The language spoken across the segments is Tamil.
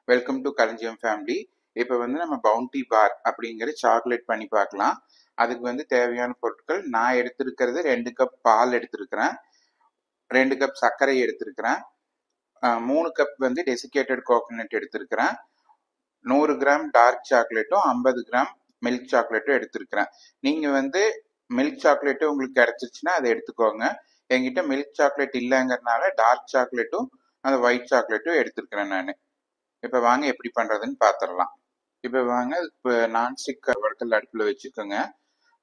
வெல்கம் டு களஞ்சியம் ஃபேமிலி. இப்போ வந்து நம்ம பவுண்டி பார் அப்படிங்கிற சாக்லேட் பண்ணி பார்க்கலாம். அதுக்கு வந்து தேவையான பொருட்கள் நான் எடுத்திருக்கிறது 2 கப் பால் எடுத்திருக்கிறேன், 2 கப் சர்க்கரை எடுத்திருக்கிறேன், 3 கப் வந்து டெசிகேட்டட் கோகோனட் எடுத்திருக்கிறேன், 100 கிராம் டார்க் சாக்லேட்டும் 50 கிராம் மில்க் சாக்லேட்டும் எடுத்திருக்கிறேன். நீங்கள் வந்து மில்க் சாக்லேட்டும் உங்களுக்கு கிடைச்சிருச்சுன்னா அதை எடுத்துக்கோங்க. என்கிட்ட மில்க் சாக்லேட் இல்லைங்கிறதுனால டார்க் சாக்லேட்டும் அந்த ஒயிட் சாக்லேட்டும் எடுத்திருக்கிறேன் நான். இப்போ வாங்க எப்படி பண்ணுறதுன்னு பார்த்துடலாம். இப்போ வாங்க, இப்போ நான்ஸ்டிக் வடக்கல் அடுப்பில் வச்சுக்கோங்க.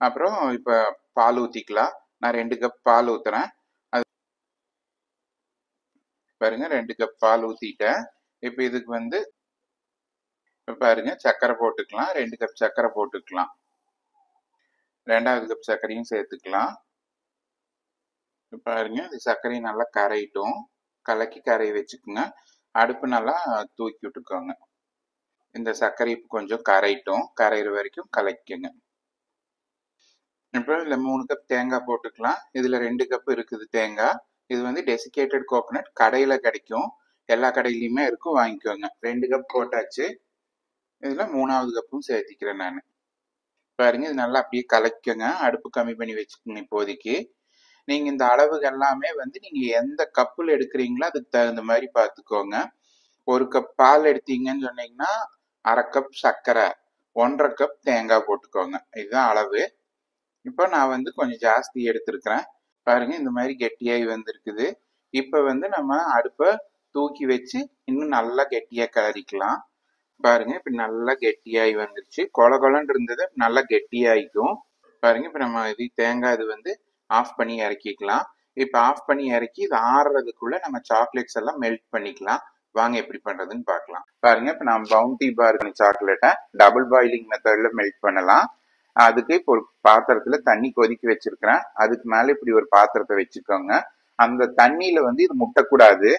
அப்புறம் இப்போ பால் ஊற்றிக்கலாம். நான் 2 கப் பால் ஊற்றுறேன். அது பாருங்க, 2 கப் பால் ஊற்றிட்டேன். இப்போ இதுக்கு வந்து பாருங்க சர்க்கரை போட்டுக்கலாம். 2 கப் சர்க்கரை போட்டுக்கலாம். 2வது கப் சர்க்கரையும் சேர்த்துக்கலாம். பாருங்க, இது சர்க்கரையும் நல்லா கரையிட்டும். கலக்கி கரையை வச்சுக்கோங்க. அடுப்பு நல்லா தூக்கி விட்டுக்கோங்க. இந்த சர்க்கரை கொஞ்சம் கரையிட்டும். கரையிற வரைக்கும் கலக்கிங்க. இப்போ இதில் 3 கப் தேங்காய் போட்டுக்கலாம். இதில் 2 கப் இருக்குது தேங்காய். இது வந்து டெசிகேட்டட் கோகோனட் கடையில் கிடைக்கும், எல்லா கடையிலையுமே இருக்கும், வாங்கிக்கோங்க. 2 கப் போட்டாச்சு. இதில் 3வது கப்பும் சேர்த்திக்கிறேன் நான். பாருங்க, இது நல்லா அப்படியே கலக்கிக்கோங்க. அடுப்பு கம்மி பண்ணி வச்சுக்கோங்க இப்போதைக்கு. நீங்கள் இந்த அளவுகள் எல்லாமே வந்து நீங்கள் எந்த கப்பில் எடுக்கிறீங்களோ அதுக்கு தகுந்த மாதிரி பார்த்துக்கோங்க. 1 கப் பால் எடுத்தீங்கன்னு சொன்னீங்கன்னா 1/2 கப் சர்க்கரை, 1/2 கப் தேங்காய் போட்டுக்கோங்க. இதுதான் அளவு. இப்போ நான் வந்து கொஞ்சம் ஜாஸ்தி எடுத்திருக்கிறேன். பாருங்க, இந்த மாதிரி கெட்டியாகி வந்திருக்குது. இப்போ வந்து நம்ம அடுப்பை தூக்கி வச்சு இன்னும் நல்லா கெட்டியாக கிளறிக்கலாம். பாருங்க, இப்போ நல்லா கெட்டியாகி வந்துருச்சு. கொல கொலன்னு இருந்தது நல்லா கெட்டியாகிக்கும். பாருங்க, இப்போ நம்ம இது தேங்காய் இது வந்து ஆஃப் பண்ணி இறக்கிக்கலாம். இப்போ ஆஃப் பண்ணி இறக்கி இது ஆறுறதுக்குள்ள நம்ம சாக்லேட்ஸ் எல்லாம் மெல்ட் பண்ணிக்கலாம். வாங்க எப்படி பண்றதுன்னு பார்க்கலாம். பாருங்க, இப்போ நம்ம பவுண்டி பார் சாக்லேட்டை டபுள் பாயிலிங் மெத்தட்ல மெல்ட் பண்ணலாம். அதுக்கு இப்போ ஒரு பாத்திரத்துல தண்ணி கொதிக்க வச்சிருக்கிறேன். அதுக்கு மேல இப்படி ஒரு பாத்திரத்தை வச்சுக்கோங்க. அந்த தண்ணியில வந்து இது முட்டக்கூடாது.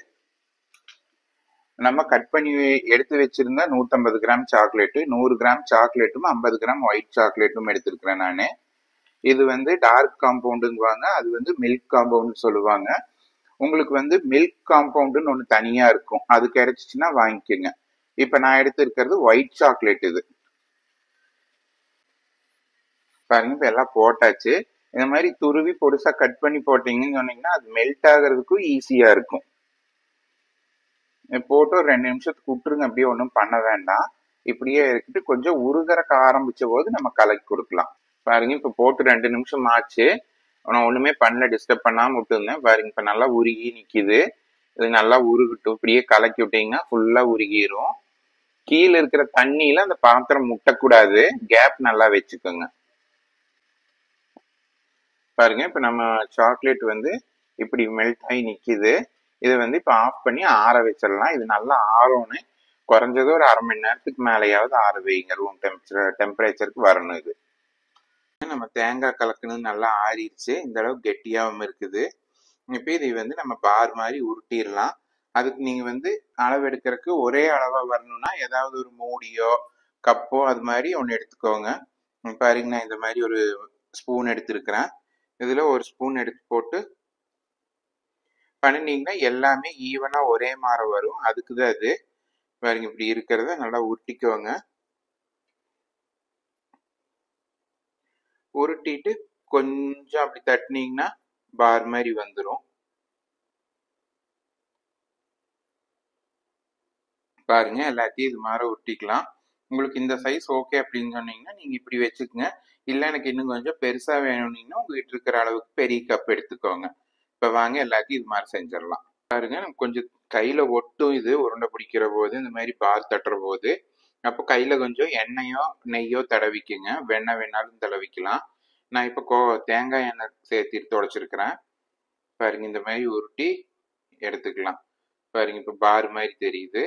நம்ம கட் பண்ணி எடுத்து வச்சிருந்த 150 கிராம் சாக்லேட்டு, 100 கிராம் சாக்லேட்டும் 50 கிராம் ஒயிட் சாக்லேட்டும் எடுத்திருக்கிறேன் நான். இது வந்து டார்க் காம்பவுண்டுங்குவாங்க, அது வந்து மில்க் காம்பவுண்ட் சொல்லுவாங்க. உங்களுக்கு வந்து மில்க் காம்பவுண்டுன்னு ஒன்று தனியா இருக்கும், அது கிடைச்சிச்சுன்னா வாங்கிக்கோங்க. இப்ப நான் எடுத்திருக்கிறது ஒயிட் சாக்லேட். இது பாருங்க, இப்ப எல்லாம் போட்டாச்சு. இந்த மாதிரி துருவி பொடுசா கட் பண்ணி போட்டீங்கன்னு சொன்னீங்கன்னா அது மெல்ட் ஆகிறதுக்கும் ஈஸியா இருக்கும். போட்டு ஒரு 2 நிமிஷத்துக்கு விட்டுருங்க. அப்படியே ஒன்றும் பண்ண வேண்டாம். இப்படியே இருக்கிட்டு கொஞ்சம் உருகறக்க ஆரம்பிச்ச போது நம்ம கலக்கி கொடுக்கலாம். பாருங்க, இப்ப போட்டு 2 நிமிஷம் ஆச்சு. நான் ஒண்ணுமே பண்ணல, டிஸ்டர்ப் பண்ணாம விட்டுருந்தேன். பாருங்க, இப்ப நல்லா உருகி நிக்குது. இது நல்லா உருகட்டும். இப்படியே கலக்கி விட்டீங்கன்னா ஃபுல்லா உருகிரும். கீழே இருக்கிற தண்ணியில அந்த பாத்திரம் முட்டக்கூடாது, கேப் நல்லா வச்சுக்கோங்க. பாருங்க, இப்ப நம்ம சாக்லேட் வந்து இப்படி மெல்ட் ஆகி நிக்குது. இதை வந்து இப்ப ஆஃப் பண்ணி ஆற வச்சிடலாம். இது நல்லா ஆறோன்னு குறைஞ்சது ஒரு 1/2 மணி நேரத்துக்கு மேலேயாவது ஆற வைங்க. ரூம் டெம்பரேச்சருக்கு வரணும். இது நம்ம தேங்காய் கலக்கணும் நல்லா ஆறிடுச்சு. இந்த அளவு கெட்டியாகவும் இருக்குது. இப்ப இதை வந்து நம்ம பார் மாதிரி உருட்டிடலாம். அதுக்கு நீங்க வந்து அளவு எடுக்கிறதுக்கு ஒரே அளவா வரணும்னா ஏதாவது ஒரு மூடியோ கப்போ அது மாதிரி ஒன்று எடுத்துக்கோங்க. பாருங்க, நான் இந்த மாதிரி ஒரு ஸ்பூன் எடுத்திருக்கிறேன். இதுல ஒரு ஸ்பூன் எடுத்து போட்டு பண்ணினீங்கன்னா எல்லாமே ஈவனா ஒரே மாதிரி வரும். அதுக்குதான் அது. பாருங்க, இப்படி இருக்கிறத நல்லா உருட்டிக்கோங்க. உருட்டிட்டு கொஞ்சம் அப்படி தட்டினீங்கன்னா பார் மாதிரி வந்துடும். பாருங்க, எல்லாத்தையும் இது மாதிரி உருட்டிக்கலாம். உங்களுக்கு இந்த சைஸ் ஓகே அப்படின்னு சொன்னீங்கன்னா நீங்க இப்படி வச்சுக்கோங்க. இல்ல எனக்கு இன்னும் கொஞ்சம் பெருசா வேணும்னீங்கன்னா உங்ககிட்ட இருக்கிற அளவுக்கு பெரிய கப் எடுத்துக்கோங்க. இப்ப வாங்க, எல்லாத்தையும் இது மாதிரி செஞ்சிடலாம். பாருங்க, கொஞ்சம் கையில ஒட்டும். இது உருண்டை பிடிக்கிற போது, இந்த மாதிரி பால் தட்டுற போது, அப்போ கையில கொஞ்சம் எண்ணெயோ நெய்யோ தடவிக்குங்க. வெண்ணெய் வேணாலும் தடவிக்கலாம். நான் இப்போ தேங்காய் எண்ணெய் சேர்த்து துடைச்சிருக்கிறேன். பாருங்க, இந்த மாதிரி உருட்டி எடுத்துக்கலாம். பாருங்க, இப்ப பார் மாதிரி தெரியுது.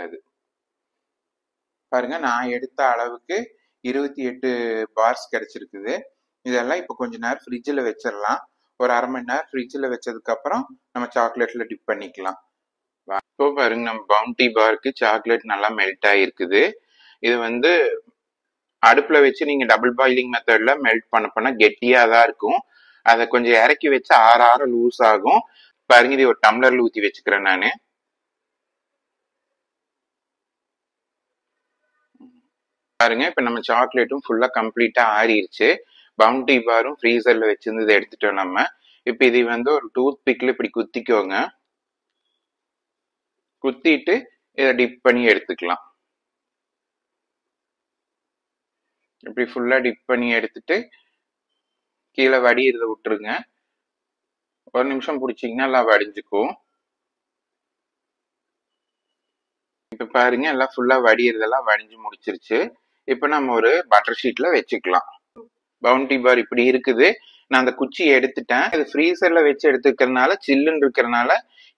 அது பாருங்க, நான் எடுத்த அளவுக்கு 28 பார்ஸ் கிடைச்சிருக்குது. இதெல்லாம் இப்ப கொஞ்ச நேரம் ஃப்ரிட்ஜில் வச்சிடலாம். ஒரு 1/2 மணி நேரம் ஃப்ரிட்ஜில் வச்சதுக்கு அப்புறம் நம்ம சாக்லேட்ல டிப் பண்ணிக்கலாம். இப்போ பாருங்க, நம்ம பவுண்டி பார்க்கு சாக்லேட் நல்லா மெல்ட் ஆகிருக்குது. இது வந்து அடுப்புல வச்சு நீங்க டபுள் பாயிலிங் மெத்தட்ல மெல்ட் பண்ண கெட்டியா தான் இருக்கும். அதை கொஞ்சம் இறக்கி வச்சு ஆற லூஸ் ஆகும். பாருங்க, இது ஒரு டம்ளர்ல ஊத்தி வச்சுக்கிறேன் நானு. பாருங்க இப்ப நம்ம சாக்லேட்டும் ஃபுல்லா கம்ப்ளீட்டா ஆறிடுச்சு. பவுண்டி பாரும் ஃப்ரீசர்ல வச்சிருந்ததை எடுத்துட்டோம் நம்ம. இப்ப இதை வந்து ஒரு டூத் பிக்ல இப்படி குத்திக்கோங்க. குத்திட்டு இதை டிப் பண்ணி எடுத்துக்கலாம். இப்படி ஃபுல்லா டிப் பண்ணி எடுத்துட்டு கீழே வடியிறத விட்டுருங்க. ஒரு நிமிஷம் பிடிச்சிங்கன்னா எல்லாம் வடிஞ்சுக்கும். இப்ப பாருங்க எல்லாம் ஃபுல்லா வடியிறதெல்லாம் வடிஞ்சு முடிச்சிருச்சு. இப்ப நம்ம ஒரு பட்டர் ஷீட்ல வச்சுக்கலாம். பவுண்டி பார் இப்படி இருக்குது. நான் அந்த குச்சியை எடுத்துட்டேன். இது ஃப்ரீசர்ல வச்சு எடுத்துக்கிறதுனால சில்லுன்னு இருக்கிறதுனால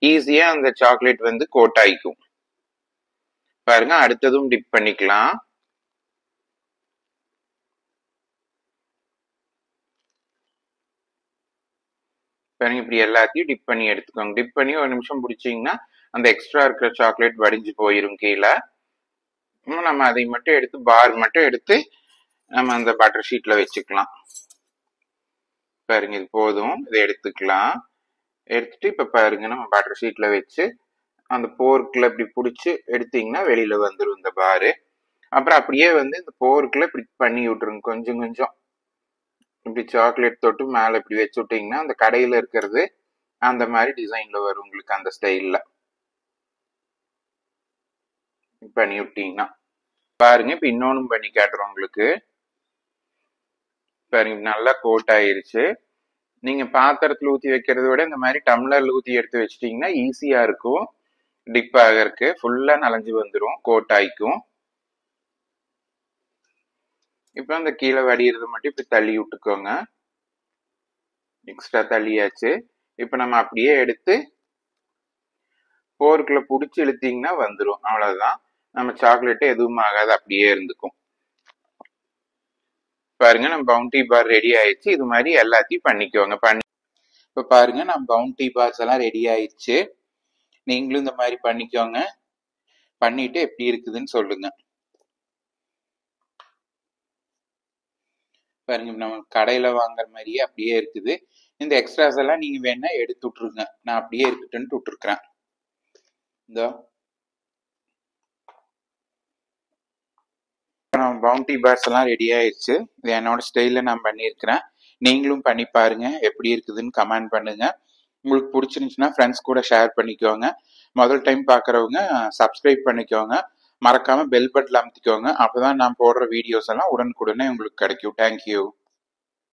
ஈஸியா அந்த சாக்லேட் வந்து கோட் ஆயிக்கும். பாருங்க அடுத்ததும் டிப் பண்ணிக்கலாம். பாருங்க இப்படி எல்லாத்தையும் டிப் பண்ணி எடுத்துக்கோங்க. டிப் பண்ணி ஒரு நிமிஷம் பிடிச்சிங்கன்னா அந்த எக்ஸ்ட்ரா இருக்கிற சாக்லேட் வடிஞ்சு போயிரும் கீழே. நம்ம அதை மட்டும் எடுத்து பார் மட்டும் எடுத்து நம்ம அந்த பட்டர் ஷீட்ல வச்சுக்கலாம். பாருங்க இது போதும். இதை எடுத்துக்கலாம். எடுத்துட்டு இப்ப பாருங்க நம்ம பட்டர் ஷீட்ல வச்சு அந்த போர்க்குள்ள இப்படி பிடிச்சி எடுத்தீங்கன்னா வெளியில வந்துடும் இந்த பாரு. அப்புறம் அப்படியே வந்து இந்த போர்க்குள்ள இப்படி பண்ணி விட்டுருங்க. கொஞ்சம் கொஞ்சம் இப்படி சாக்லேட் தொட்டு மேல இப்படி வச்சு விட்டீங்கன்னா அந்த கடையில இருக்கிறது அந்த மாதிரி டிசைன்ல வரும் உங்களுக்கு. அந்த ஸ்டைல்ல பண்ணி விட்டீங்கன்னா பாருங்க. இப்ப இன்னொன்னும் பண்ணி காட்டுறோம் உங்களுக்கு. பாருங்க நல்லா கோட் ஆயிருச்சு. நீங்க பாத்திரத்துல ஊத்தி வைக்கிறத விட இந்த மாதிரி டம்ளர்ல ஊத்தி எடுத்து வச்சிட்டீங்கன்னா ஈஸியா இருக்கும். டிப் ஆகிறதுக்கு ஃபுல்லா நனைஞ்சு வந்துடும், கோட் ஆயிக்கும். இப்ப அந்த கீழே வடிகிறது மட்டும் இப்படி தள்ளி விட்டுக்கோங்க. எக்ஸ்ட்ரா தள்ளியாச்சு. இப்ப நம்ம அப்படியே எடுத்து போர்க்குள்ள புடிச்சு இழுத்தீங்கன்னா வந்துடும். அவ்வளவுதான். நம்ம சாக்லேட் எதுவும் ஆகாது, அப்படியே இருந்துக்கும். பாருங்க நம்ம பவுண்டி பார் ரெடி ஆயிடுச்சு. இது மாதிரி எல்லாத்தையும் பண்ணிக்கோங்க. இப்ப பாருங்க நம்ம பவுண்டி பார்ஸ் எல்லாம் ரெடி ஆயிடுச்சு. நீங்களும் இந்த மாதிரி பண்ணிக்கோங்க. பண்ணிட்டு எப்படி இருக்குதுன்னு சொல்லுங்க. பாருங்க நம்ம கடையில வாங்குற மாதிரியே அப்படியே இருக்குது. இந்த எக்ஸ்ட்ராஸ் எல்லாம் நீங்க வேணா எடுத்து விட்டுருங்க. நான் அப்படியே இருக்கட்டும்னு விட்டுருக்கிறேன். இதோ நம்ம பவுண்டி பார்ஸ் எல்லாம் ரெடி ஆயிடுச்சு. இது என்னோட ஸ்டைல்ல நான் பண்ணியிருக்கிறேன். நீங்களும் பண்ணி பாருங்க. எப்படி இருக்குதுன்னு கமெண்ட் பண்ணுங்க. உங்களுக்கு பிடிச்சிருந்துச்சுன்னா ஃப்ரெண்ட்ஸ் கூட ஷேர் பண்ணிக்கோங்க. முதல் டைம் பார்க்குறவங்க சப்ஸ்கிரைப் பண்ணிக்கோங்க. மறக்காம பெல் பட்டன் அமுத்திக்கோங்க. அப்பதான் நான் போடுற வீடியோஸ் எல்லாம் உடனுக்குடனே உங்களுக்கு கிடைக்கும். தேங்க்யூ.